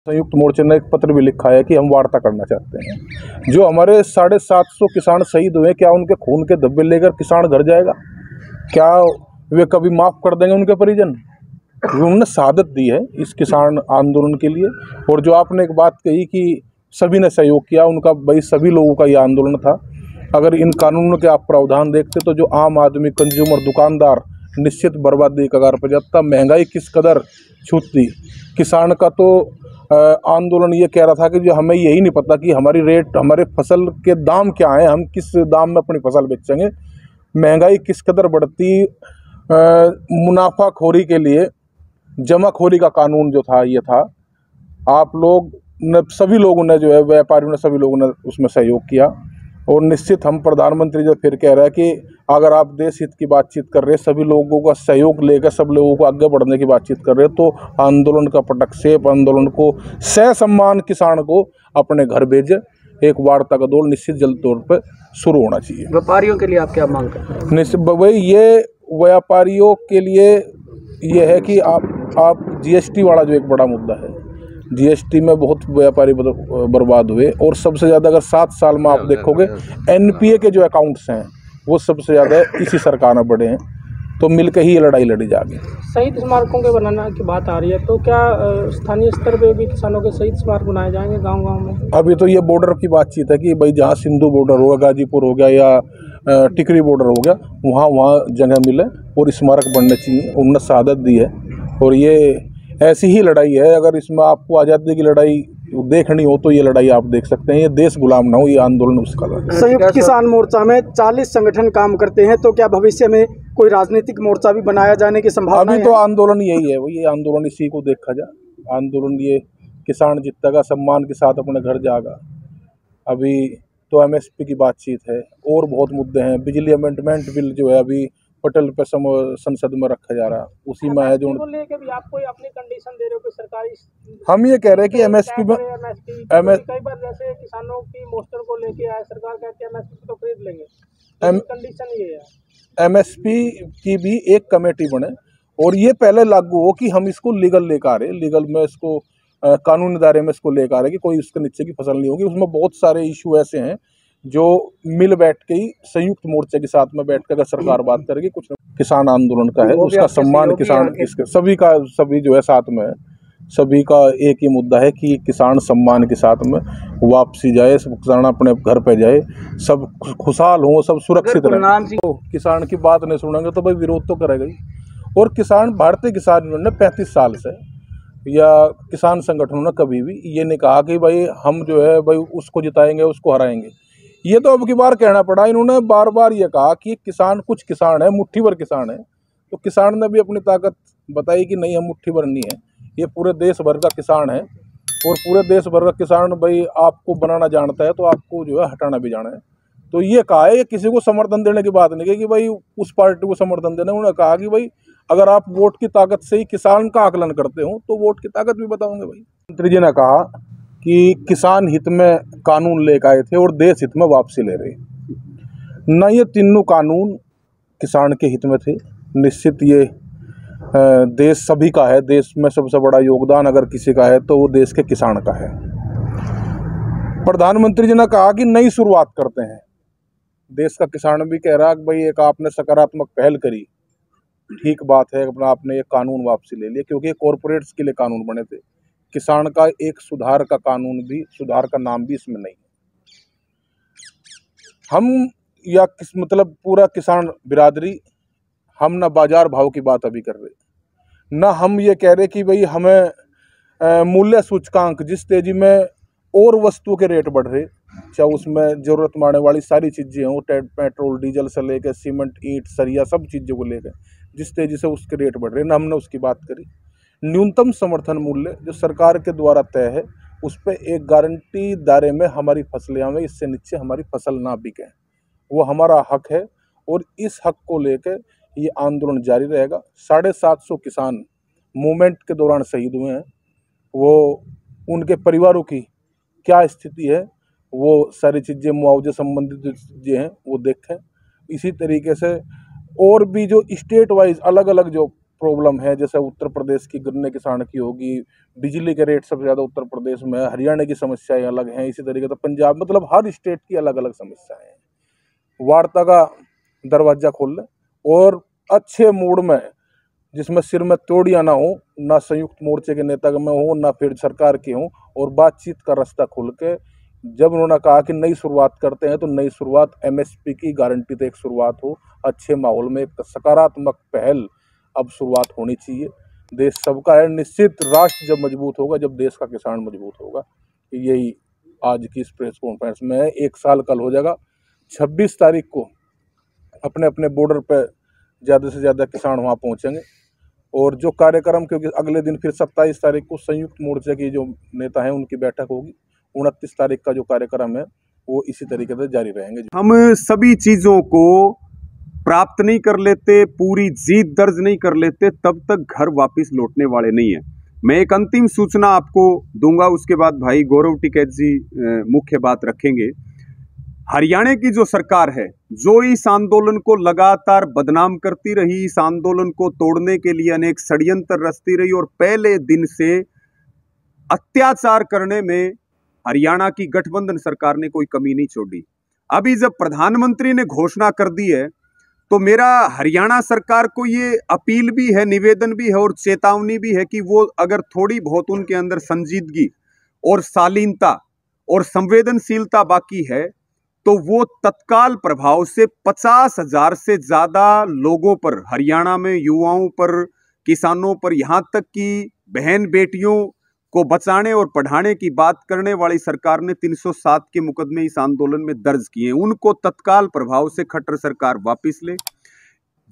संयुक्त मोर्चे ने एक पत्र भी लिखा है कि हम वार्ता करना चाहते हैं। जो हमारे 750 किसान शहीद हुए, क्या उनके खून के धब्बे लेकर किसान घर जाएगा? क्या वे कभी माफ़ कर देंगे उनके परिजन? उन्होंने शहादत दी है इस किसान आंदोलन के लिए। और जो आपने एक बात कही कि सभी ने सहयोग किया, उनका भाई सभी लोगों का ये आंदोलन था। अगर इन कानूनों के आप प्रावधान देखते तो जो आम आदमी, कंज्यूमर, दुकानदार निश्चित बर्बादी के कगार पर जाता। महंगाई किस कदर छूटती, किसान का तो आंदोलन ये कह रहा था कि जो हमें यही नहीं पता कि हमारी रेट, हमारे फसल के दाम क्या हैं, हम किस दाम में अपनी फसल बेचेंगे। महंगाई किस कदर बढ़ती, मुनाफाखोरी के लिए जमाखोरी का कानून जो था ये था। आप लोग ने, सभी लोगों ने जो है, व्यापारियों ने, सभी लोगों ने उसमें सहयोग किया। और निश्चित हम प्रधानमंत्री जो फिर कह रहा है कि अगर आप देश हित की बातचीत कर रहे हैं, सभी लोगों का सहयोग लेकर सब लोगों को आगे बढ़ने की बातचीत कर रहे हैं, तो आंदोलन का पटक्षेप, आंदोलन को ससम्मान किसान को अपने घर भेजे। एक वार्ता का दौर निश्चित जल्द तौर पर शुरू होना चाहिए। व्यापारियों के लिए आप क्या मांग करते हैं? निश्चित भाई, ये व्यापारियों के लिए ये है कि आप जीएसटी वाला जो एक बड़ा मुद्दा है, जीएसटी में बहुत व्यापारी बर्बाद हुए। और सबसे ज़्यादा अगर 7 साल में आप देखोगे एनपीए के जो अकाउंट्स हैं वो सबसे ज़्यादा इसी सरकार में बढ़े हैं। तो मिलकर ही ये लड़ाई लड़ी जाएगी। शहीद स्मारकों के बनाने की बात आ रही है, तो क्या स्थानीय स्तर पे भी किसानों के शहीद स्मारक बनाए जाएंगे गांव-गांव में? अभी तो ये बॉर्डर की बातचीत है कि भाई जहाँ सिंधु बॉर्डर होगा, गाजीपुर हो गया या टिकरी बॉर्डर हो गया, वहाँ जगह मिले और स्मारक बनने चाहिए। उन्होंने शहादत दी है और ये ऐसी ही लड़ाई है। अगर इसमें आपको आज़ादी की लड़ाई देखनी हो तो ये लड़ाई आप देख सकते हैं। ये देश गुलाम ना हो, ये आंदोलन उसका लड़ाई। संयुक्त किसान मोर्चा में 40 संगठन काम करते हैं, तो क्या भविष्य में कोई राजनीतिक मोर्चा भी बनाया जाने की संभावना है? अभी तो आंदोलन यही है, ये आंदोलन इसी को देखा जाए। आंदोलन ये किसान जीतेगा, सम्मान के साथ अपने घर जाएगा। अभी तो एमएसपी की बातचीत है और बहुत मुद्दे हैं। बिजली अमेंडमेंट बिल जो है अभी पटल पे संसद में रखा जा रहा है, उसी में है जो लेके भी आप कोई अपनी कंडीशन दे रहे हो, कोई सरकारी? हम ये कह रहे हैं कि एमएसपी में कई बार जैसे किसानों की मोस्टर को लेके आए, सरकार कहती है एमएसपी तो खरीद लेंगे, कंडीशन ये है। एमएसपी की भी एक कमेटी बने और ये पहले लागू हो कि हम इसको लीगल लेकर आ रहे, लीगल में इसको कानूनी दायरे में इसको लेकर आ रहे कि कोई उसके नीचे की फसल नहीं होगी। उसमें बहुत सारे इशू ऐसे हैं जो मिल बैठ के ही संयुक्त मोर्चे के साथ में बैठ कर अगर सरकार बात करेगी। कुछ किसान आंदोलन का है, उसका सम्मान किसान, इसके सभी का, सभी जो है साथ में है। सभी का एक ही मुद्दा है कि किसान सम्मान के साथ में वापसी जाए, सब किसान अपने घर पे जाए, सब खुशहाल हों, सब सुरक्षित रहें। तो किसान की बात नहीं सुनेंगे तो भाई विरोध तो करेगा ही। और किसान, भारतीय किसान यूनियन ने 35 साल से या किसान संगठनों ने कभी भी ये नहीं कहा कि भाई हम जो है भाई उसको जिताएंगे, उसको हराएंगे। ये तो अब की बार कहना पड़ा। इन्होंने बार बार ये कहा कि किसान, कुछ किसान है, मुट्ठी भर किसान है। तो किसान ने भी अपनी ताकत बताई कि नहीं, हम मुट्ठी भर नहीं है, ये पूरे देश भर का किसान है। और पूरे देश भर का किसान भाई आपको बनाना जानता है तो आपको जो है हटाना भी जाना है। तो ये कहा है, ये किसी को समर्थन देने की बात नहीं है कि भाई उस पार्टी को समर्थन देना। उन्होंने कहा कि भाई अगर आप वोट की ताकत से ही किसान का आकलन करते हो तो वोट की ताकत भी बताओगे। भाई मंत्री जी ने कहा कि किसान हित में कानून लेकर आए थे और देश हित में वापसी ले रहे न। ये तीनों कानून किसान के हित में थे। निश्चित ये देश सभी का है। देश में सबसे बड़ा योगदान अगर किसी का है तो वो देश के किसान का है। प्रधानमंत्री जी ने कहा कि नई शुरुआत करते हैं। देश का किसान भी कह रहा है कि भाई एक आपने सकारात्मक पहल करी, ठीक बात है, अपना आपने ये कानून वापसी ले लिया, क्योंकि कॉरपोरेट्स के लिए कानून बने थे। किसान का एक सुधार का कानून भी, सुधार का नाम भी इसमें नहीं है। हम या मतलब पूरा किसान बिरादरी, हम ना बाजार भाव की बात अभी कर रहे, ना हम ये कह रहे कि भाई हमें मूल्य सूचकांक, जिस तेजी में और वस्तुओं के रेट बढ़ रहे, चाहे उसमें ज़रूरत मानने वाली सारी चीज़ें हों, पेट्रोल डीजल से लेकर सीमेंट, ईंट, सरिया, सब चीज़ों को लेकर जिस तेज़ी से उसके रेट बढ़ रहे, ना हमने उसकी बात करी। न्यूनतम समर्थन मूल्य जो सरकार के द्वारा तय है, उस पर एक गारंटी दायरे में हमारी फसलें आवें, इससे नीचे हमारी फसल ना बिके, वो हमारा हक है। और इस हक को लेकर ये आंदोलन जारी रहेगा। 750 किसान मूवमेंट के दौरान शहीद हुए हैं, वो उनके परिवारों की क्या स्थिति है, वो सारी चीज़ें, मुआवजे संबंधित चीज़ें हैं, वो देखें। इसी तरीके से और भी जो स्टेट वाइज अलग अलग जो प्रॉब्लम है, जैसे उत्तर प्रदेश की गन्ने किसान की होगी, बिजली के रेट सबसे ज़्यादा उत्तर प्रदेश में है, हरियाणा की समस्याएं अलग हैं, इसी तरीके से पंजाब, मतलब हर स्टेट की अलग अलग समस्याएं हैं। वार्ता का दरवाजा खोल लें और अच्छे मूड में, जिसमें सिर में तोड़ियां ना हो, ना संयुक्त मोर्चे के नेता में हो, ना फिर सरकार के हो, और बातचीत का रास्ता खोल के, जब उन्होंने कहा कि नई शुरुआत करते हैं, तो नई शुरुआत एमएसपी की गारंटी तो एक शुरुआत हो, अच्छे माहौल में एक सकारात्मक पहल अब शुरुआत होनी चाहिए। देश सबका है, निश्चित राष्ट्र जब मजबूत होगा, जब देश का किसान मजबूत होगा। यही आज की इस प्रेस कॉन्फ्रेंस में है। 1 साल कल हो जाएगा। 26 तारीख को अपने अपने बॉर्डर पे ज़्यादा से ज़्यादा किसान वहाँ पहुँचेंगे, और जो कार्यक्रम, क्योंकि अगले दिन फिर 27 तारीख को संयुक्त मोर्चे की जो नेता हैं उनकी बैठक होगी। 29 तारीख का जो कार्यक्रम है वो इसी तरीके से जारी रहेंगे। हम सभी चीज़ों को प्राप्त नहीं कर लेते, पूरी जीत दर्ज नहीं कर लेते, तब तक घर वापस लौटने वाले नहीं है। मैं एक अंतिम सूचना आपको दूंगा, उसके बाद भाई गौरव टिकैत जी मुख्य बात रखेंगे। हरियाणा की जो सरकार है, जो इस आंदोलन को लगातार बदनाम करती रही, इस आंदोलन को तोड़ने के लिए अनेक षड्यंत्र रचती रही, और पहले दिन से अत्याचार करने में हरियाणा की गठबंधन सरकार ने कोई कमी नहीं छोड़ी। अभी जब प्रधानमंत्री ने घोषणा कर दी है, तो मेरा हरियाणा सरकार को ये अपील भी है, निवेदन भी है और चेतावनी भी है कि वो अगर थोड़ी बहुत उनके अंदर संजीदगी और शालीनता और संवेदनशीलता बाकी है, तो वो तत्काल प्रभाव से 50,000 से ज्यादा लोगों पर, हरियाणा में युवाओं पर, किसानों पर, यहाँ तक कि बहन बेटियों को बचाने और पढ़ाने की बात करने वाली सरकार ने 307 के मुकदमे इस आंदोलन में दर्ज किए। उनको तत्काल प्रभाव से खट्टर सरकार वापस ले।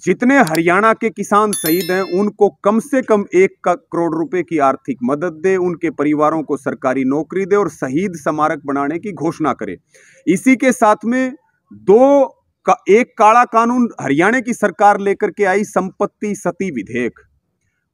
जितने हरियाणा के किसान शहीद हैं, उनको कम से कम 1 करोड़ रुपए की आर्थिक मदद दे, उनके परिवारों को सरकारी नौकरी दे और शहीद स्मारक बनाने की घोषणा करे। इसी के साथ में एक काला कानून हरियाणा की सरकार लेकर के आई, संपत्ति सती विधेयक।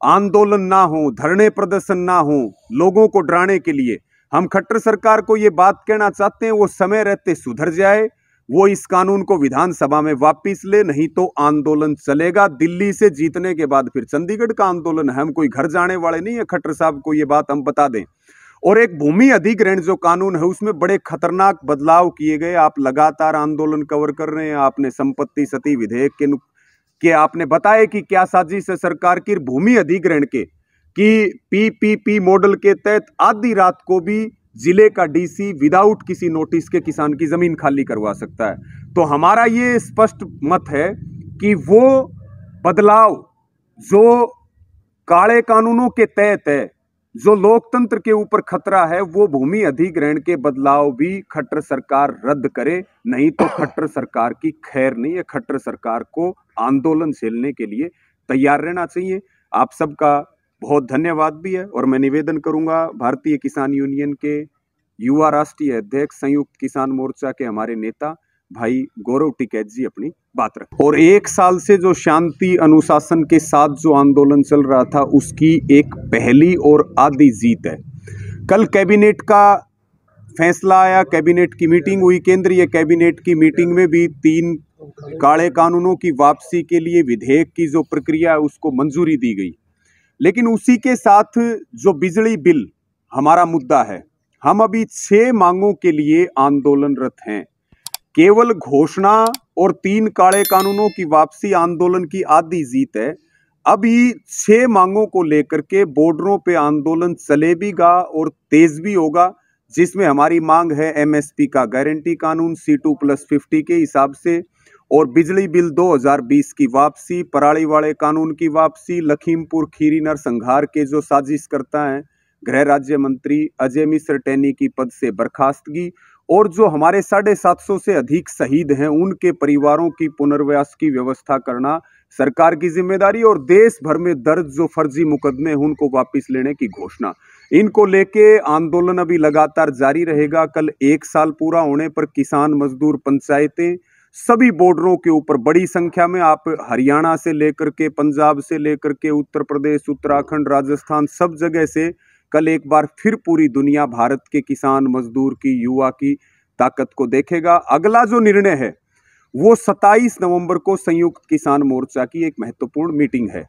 आंदोलन ना हो, धरने प्रदर्शन ना हो, लोगों को डराने के लिए हम खट्टर सरकार को ये बात कहना चाहते हैं, वो समय रहते सुधर जाए, वो इस कानून को विधानसभा में वापस ले, नहीं तो आंदोलन चलेगा। दिल्ली से जीतने के बाद फिर चंडीगढ़ का आंदोलन है, हम कोई घर जाने वाले नहीं है। खट्टर साहब को ये बात हम बता दें। और एक भूमि अधिग्रहण जो कानून है, उसमें बड़े खतरनाक बदलाव किए गए। आप लगातार आंदोलन कवर कर रहे हैं, आपने संपत्ति सती विधेयक के आपने बताया कि क्या साजिश है सरकार की भूमि अधिग्रहण के, कि पीपीपी मॉडल के तहत आधी रात को भी जिले का डीसी विदाउट किसी नोटिस के किसान की जमीन खाली करवा सकता है। तो हमारा ये स्पष्ट मत है कि वो बदलाव जो काले कानूनों के तहत है, जो लोकतंत्र के ऊपर खतरा है, वो भूमि अधिग्रहण के बदलाव भी खट्टर सरकार रद्द करे, नहीं तो खट्टर सरकार की खैर नहीं है। खट्टर सरकार को आंदोलन झेलने के लिए तैयार रहना चाहिए। आप सबका बहुत धन्यवाद भी है, और मैं निवेदन करूंगा भारतीय किसान यूनियन के युवा राष्ट्रीय अध्यक्ष, संयुक्त किसान मोर्चा के हमारे नेता भाई गौरव टिकैत जी अपनी बात रखें। और 1 साल से जो शांति अनुशासन के साथ जो आंदोलन चल रहा था, उसकी एक पहली और आधी जीत है। कल कैबिनेट का फैसला आया, कैबिनेट की मीटिंग हुई। केंद्रीय कैबिनेट की मीटिंग में भी 3 काले कानूनों की वापसी के लिए विधेयक की जो प्रक्रिया है उसको मंजूरी दी गई। लेकिन उसी के साथ जो बिजली बिल हमारा मुद्दा है, हम अभी 6 मांगों के लिए आंदोलनरत हैं। केवल घोषणा और 3 काले कानूनों की वापसी आंदोलन की आधी जीत है। अभी 6 मांगों को लेकर के बॉर्डरों पे आंदोलन चले भी गा और तेज भी होगा, जिसमें हमारी मांग है एमएसपी का गारंटी कानून C2+50 के हिसाब से, और बिजली बिल 2020 की वापसी, पराली वाले कानून की वापसी, लखीमपुर खीरी नरसंहार के जो साजिश करता है गृह राज्य मंत्री अजय मिश्र टैनी की पद से बर्खास्तगी, और जो हमारे 750 से अधिक शहीद हैं उनके परिवारों की पुनर्वास की व्यवस्था करना सरकार की जिम्मेदारी, और देश भर में दर्ज जो फर्जी मुकदमे हैं उनको वापस लेने की घोषणा। इनको लेके आंदोलन अभी लगातार जारी रहेगा। कल 1 साल पूरा होने पर किसान, मजदूर, पंचायतें, सभी बॉर्डरों के ऊपर बड़ी संख्या में, आप हरियाणा से लेकर के, पंजाब से लेकर के, उत्तर प्रदेश, उत्तराखंड, राजस्थान, सब जगह से कल एक बार फिर पूरी दुनिया भारत के किसान, मजदूर की, युवा की ताकत को देखेगा। अगला जो निर्णय है वो 27 नवंबर को संयुक्त किसान मोर्चा की एक महत्वपूर्ण मीटिंग है।